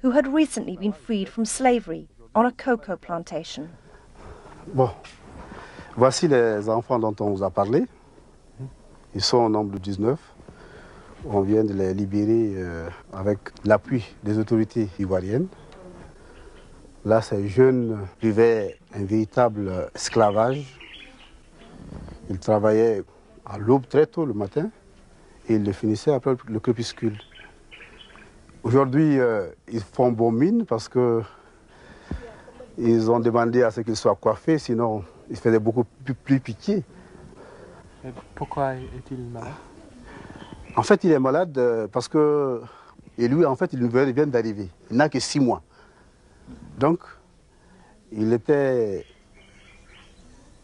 who had recently been freed from slavery on a cocoa plantation. Bon, voici les enfants dont on vous a parlé. Ils sont au nombre de 19. On vient de les libérer avec l'appui des autorités ivoiriennes. Là, ces jeunes vivaient un véritable esclavage. Ils travaillaient à l'aube très tôt le matin et ils le finissaient après le crépuscule. Aujourd'hui, ils font bon mine parce qu'ils ont demandé à ce qu'ils soient coiffés, sinon ils faisaient beaucoup plus pitié. Et pourquoi est-il malade? En fait, il est malade parce que, et lui, en fait, il vient d'arriver. Il n'a que 6 mois. Donc, il était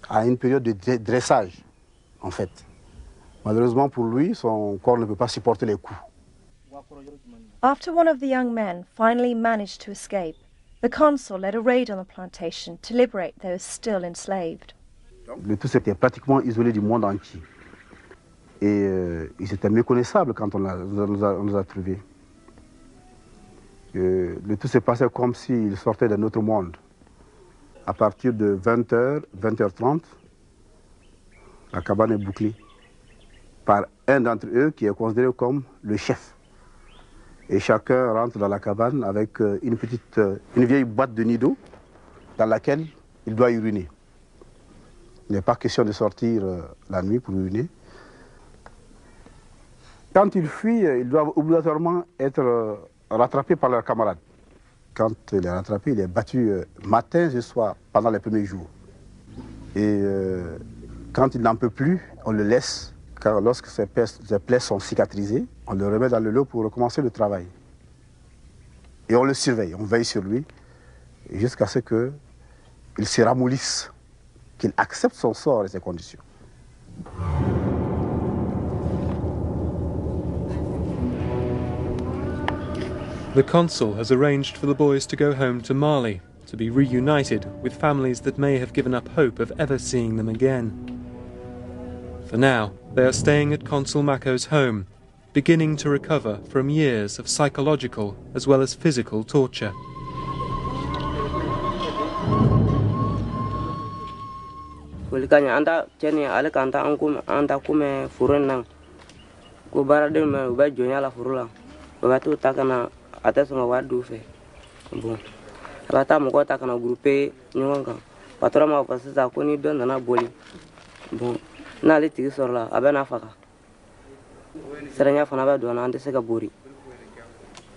à une période de dressage, en fait. Malheureusement pour lui, son corps ne peut pas supporter les coups. After one of the young men finally managed to escape, the consul led a raid on the plantation to liberate those still enslaved. Le tout était pratiquement isolé du monde entier. Et ils étaient méconnaissables quand on nous a trouvés. Le tout s'est passé comme s'ils sortaient d'un autre monde. À partir de 20h, 20h30, la cabane est bouclée par un d'entre eux qui est considéré comme le chef. Et chacun rentre dans la cabane avec une vieille boîte de nid d'eau dans laquelle il doit uriner. Il n'est pas question de sortir la nuit pour uriner. Quand ils fuient, ils doivent obligatoirement être rattrapés par leurs camarades. Quand il est rattrapé, il est battu matin et soir pendant les premiers jours. Et quand il n'en peut plus, on le laisse, car lorsque ses plaies sont cicatrisées, on le remet dans le lot pour recommencer le travail. Et on le surveille, on veille sur lui, jusqu'à ce qu'il se ramollisse, qu'il accepte son sort et ses conditions. The consul has arranged for the boys to go home to Mali, to be reunited with families that may have given up hope of ever seeing them again. For now, they are staying at Consul Mako's home, beginning to recover from years of psychological as well as physical torture. Atasonga wadu fe bon abata moko ta kana grouper nyonga patron ma pasisa ko ni don na boli bon na le tigi sorla abana faka serenya fana ba do na ande se ka bori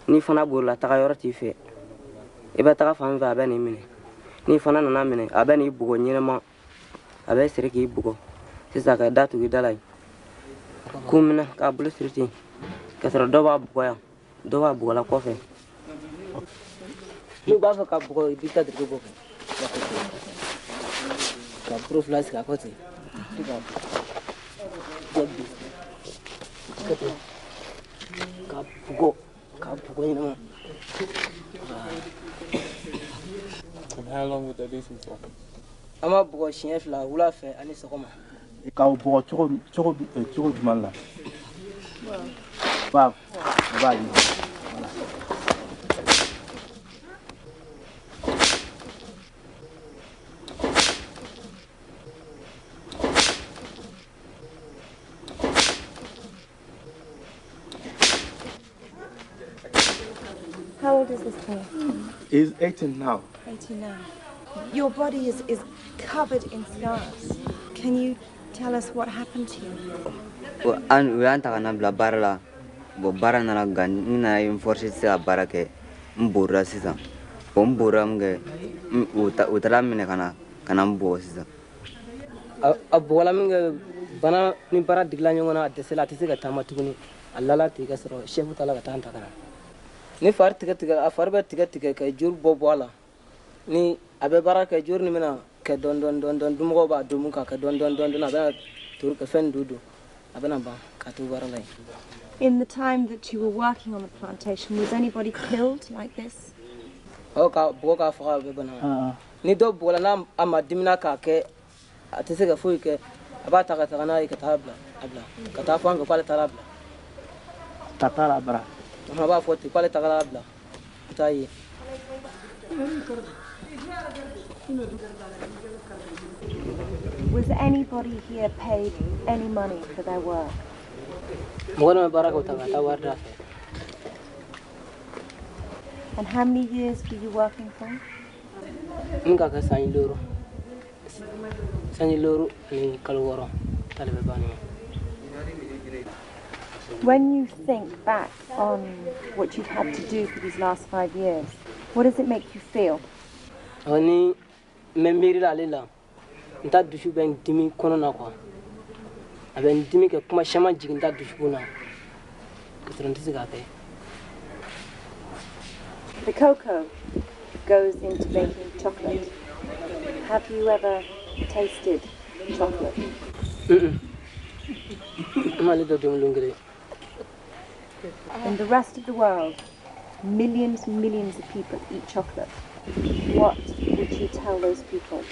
ni fana borla ta ka yorati fe e ba ta ka fam va abana mine ni fana na mine abana ibugo nyema abe sere ki ibugo sisa ka datu gidalai kumina ka bulu sirti ka sero do ba boya do ba bola kofe ni ba fa ka bogo ibita de bogo ka proof las ka kote ka bogo ina. And how long would they be for? Ama bogo chef la wula fe ani sokoma ka bogo choro du mal là. Wow. Wow. How old is this boy? He's 18 now. 18 now. Your body is covered in scars. Can you tell us what happened to you? And we anta kana bla barla bo barana na gan na enforce sa barake mbura sisa bombura mge utara mine kana mbo sisa abola minge bana ni bara digla nyongona adesela tisika tamatuguni allala tiga sero shefu tala gatanta kana ni far tiga afarba tiga ka jur bobola ni abe bara ka jur ni mina ka don dumo ba dumu ka don na ba tur ka fen dudu abana ba ka tu bara lai. In the time that you were working on the plantation, was anybody killed like this? Oh, boga fa be bana ni do bola na amadimna ka ke atisika fuike abata ka tagana ikatabla abla katafanga kwale tarabla Tatara bra. ma ba foti kwale tagalabla Was anybody here paid any money for their work? And how many years were you working for? When you think back on what you've had to do for these last 5 years, what does it make you feel? The cocoa goes into making chocolate. Have you ever tasted chocolate? In the rest of the world, millions and millions of people eat chocolate. What would you tell those people?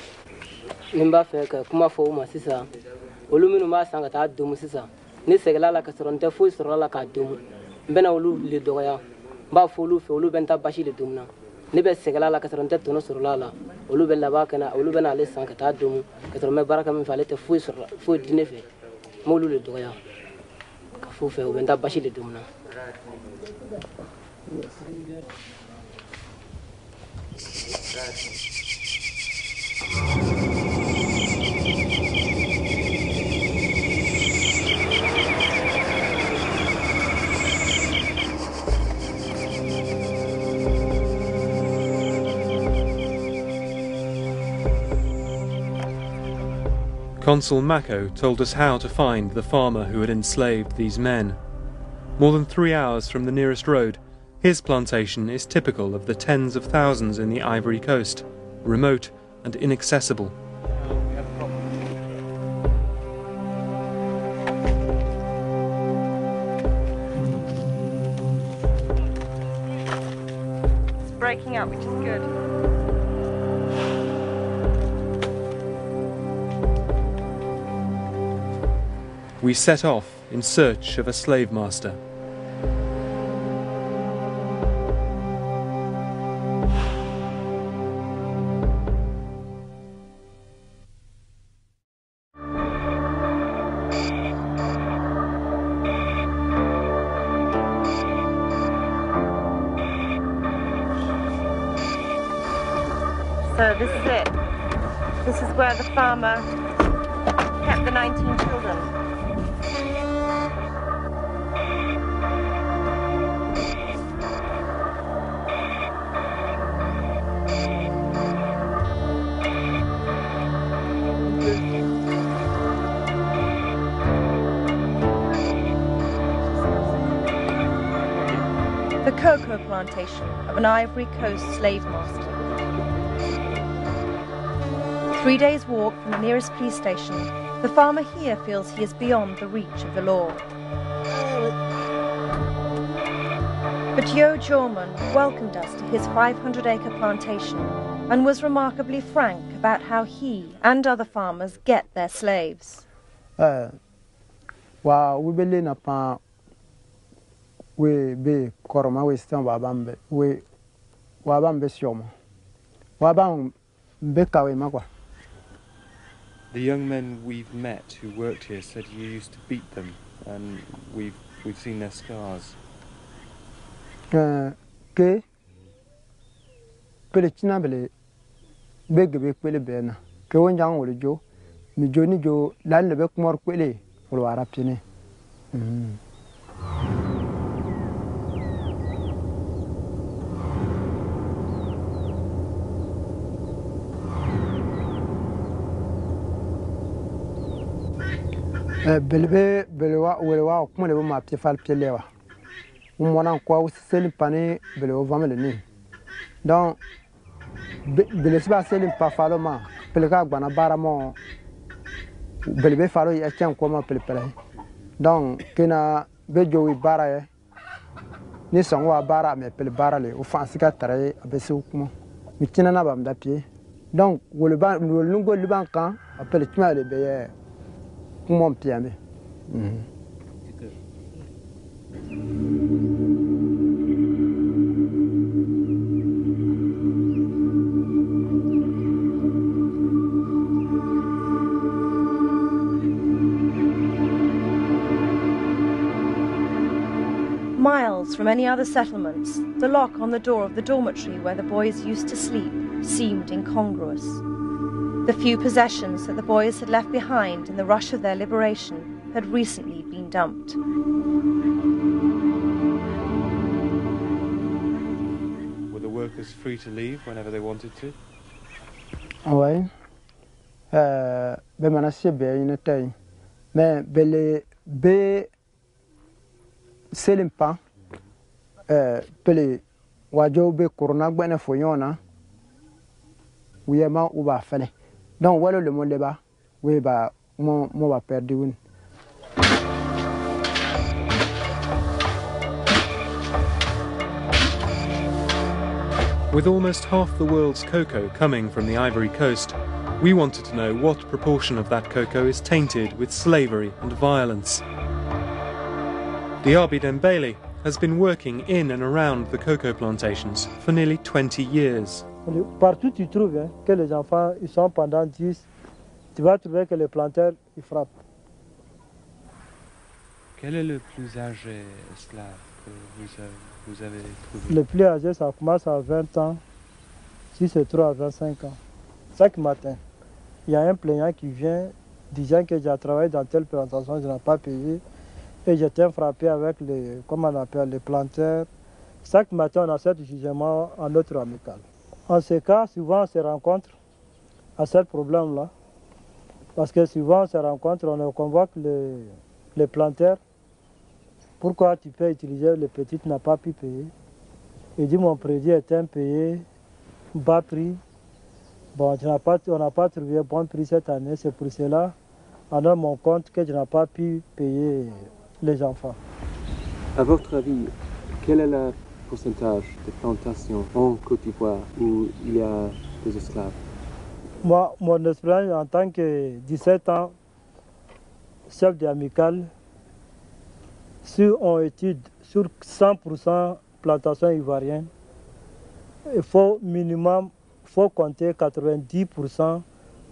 Consul Mako told us how to find the farmer who had enslaved these men. More than 3 hours from the nearest road, his plantation is typical of the tens of thousands in the Ivory Coast, remote and inaccessible. It's breaking up, which is good. We set off in search of a slave master. So this is it. This is where the farmer kept the 19 children. The cocoa plantation of an Ivory Coast slave master. 3 days' walk from the nearest police station, the farmer here feels he is beyond the reach of the law. But Yo Jorman welcomed us to his 500-acre plantation and was remarkably frank about how he and other farmers get their slaves. We be koroma we stand wabambe we wabambe shoma wabam bekawe makwa. The young men we've met who worked here said you used to beat them, and we've seen their scars. Ke pele china bele bege be pele bena ke wonjang wole jo mi joni jo lan le be kumor pele wol warap tine. Belewa kuma le ma pie fal pie lewa mona kwa seli pane belewa vamele ni donc bele siba seli pa falo ma pele ka gbana bara mo belebe falo ya chen ko ma pele pele donc kena bejo wi bara ye ni son wa bara me pele bara le o fansi ka tare abese kuma mi tina na bam da pie donc wole ba lungo liban kan apele tima le be mon piame. across from any other settlements, the lock on the door of the dormitory where the boys used to sleep seemed incongruous. The few possessions that the boys had left behind in the rush of their liberation had recently been dumped. Were the workers free to leave whenever they wanted to? Oui. Mais be selimpa pele wajo be corona gbene foyona wiyema uba fele donc wala le monde ba we ba mo ba perdu win. With almost half the world's cocoa coming from the Ivory Coast, we wanted to know what proportion of that cocoa is tainted with slavery and violence. Diaby Dembele has been working in and around the cocoa plantations for nearly 20 years. Partout tu trouves que les enfants ils sont pendant 10, tu vas trouver que les planteurs ils frappent. Quel est le plus âgé esclave que vous avez trouvé? Le plus âgé ça commence à 20 ans, si c'est trop à 25 ans. Chaque matin, il y a un plaignant qui vient disant que j'ai travaillé dans telle plantation, je n'ai pas payé. Et j'étais frappé avec les, comment on appelle, les planteurs. Chaque matin, on a ce jugement en notre amical. En ce cas, souvent, on se rencontre à ce problème-là. Parce que souvent, on se rencontre, on convoque les planteurs. Pourquoi tu peux utiliser les petites, n'a pas pu payer? Il dit, mon prédit est impayé, bas prix. Bon, on n'a pas trouvé bon prix cette année, c'est pour cela, on a mon compte que je n'ai pas pu payer les enfants. À votre avis, quel est le pourcentage de plantations en Côte d'Ivoire où il y a des esclaves? Moi, mon expérience en tant que 17 ans, chef d'amicale, si on étude sur 100% plantations ivoiriennes, il faut minimum, faut compter 90%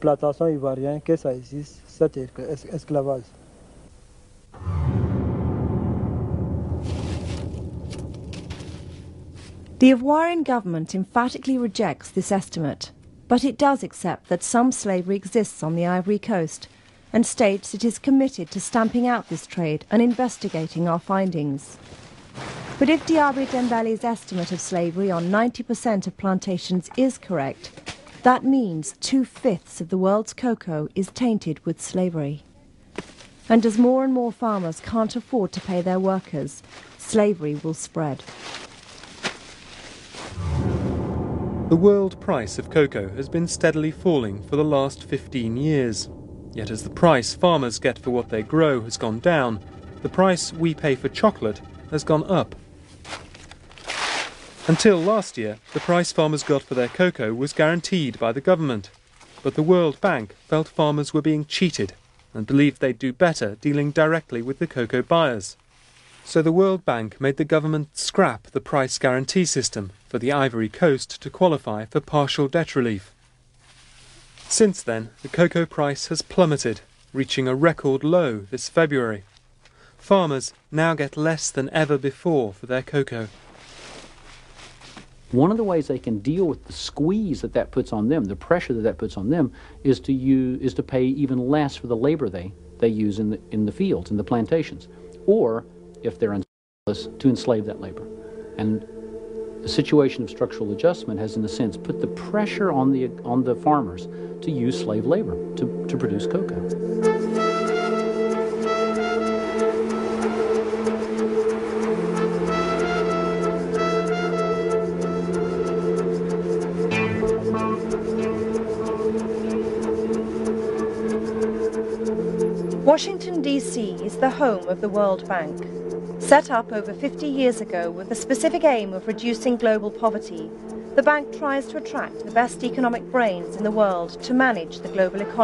plantations ivoiriennes que ça existe, cet esclavage. The Ivorian government emphatically rejects this estimate, but it does accept that some slavery exists on the Ivory Coast and states it is committed to stamping out this trade and investigating our findings. But if Diaby Dembele's estimate of slavery on 90% of plantations is correct, that means 2/5 of the world's cocoa is tainted with slavery. And as more and more farmers can't afford to pay their workers, slavery will spread. The world price of cocoa has been steadily falling for the last 15 years. Yet as the price farmers get for what they grow has gone down, the price we pay for chocolate has gone up. Until last year, the price farmers got for their cocoa was guaranteed by the government. But the World Bank felt farmers were being cheated and believed they'd do better dealing directly with the cocoa buyers. So the World Bank made the government scrap the price guarantee system for the Ivory Coast to qualify for partial debt relief. Since then, the cocoa price has plummeted, reaching a record low this February. Farmers now get less than ever before for their cocoa. One of the ways they can deal with the squeeze that puts on them, the pressure that puts on them, is to pay even less for the labor they use in the fields, in the plantations, or if they're to enslave that labor. And the situation of structural adjustment has, in a sense, put the pressure on the farmers to use slave labor to produce cocoa. Washington, D.C. is the home of the World Bank. Set up over 50 years ago with the specific aim of reducing global poverty, the bank tries to attract the best economic brains in the world to manage the global economy.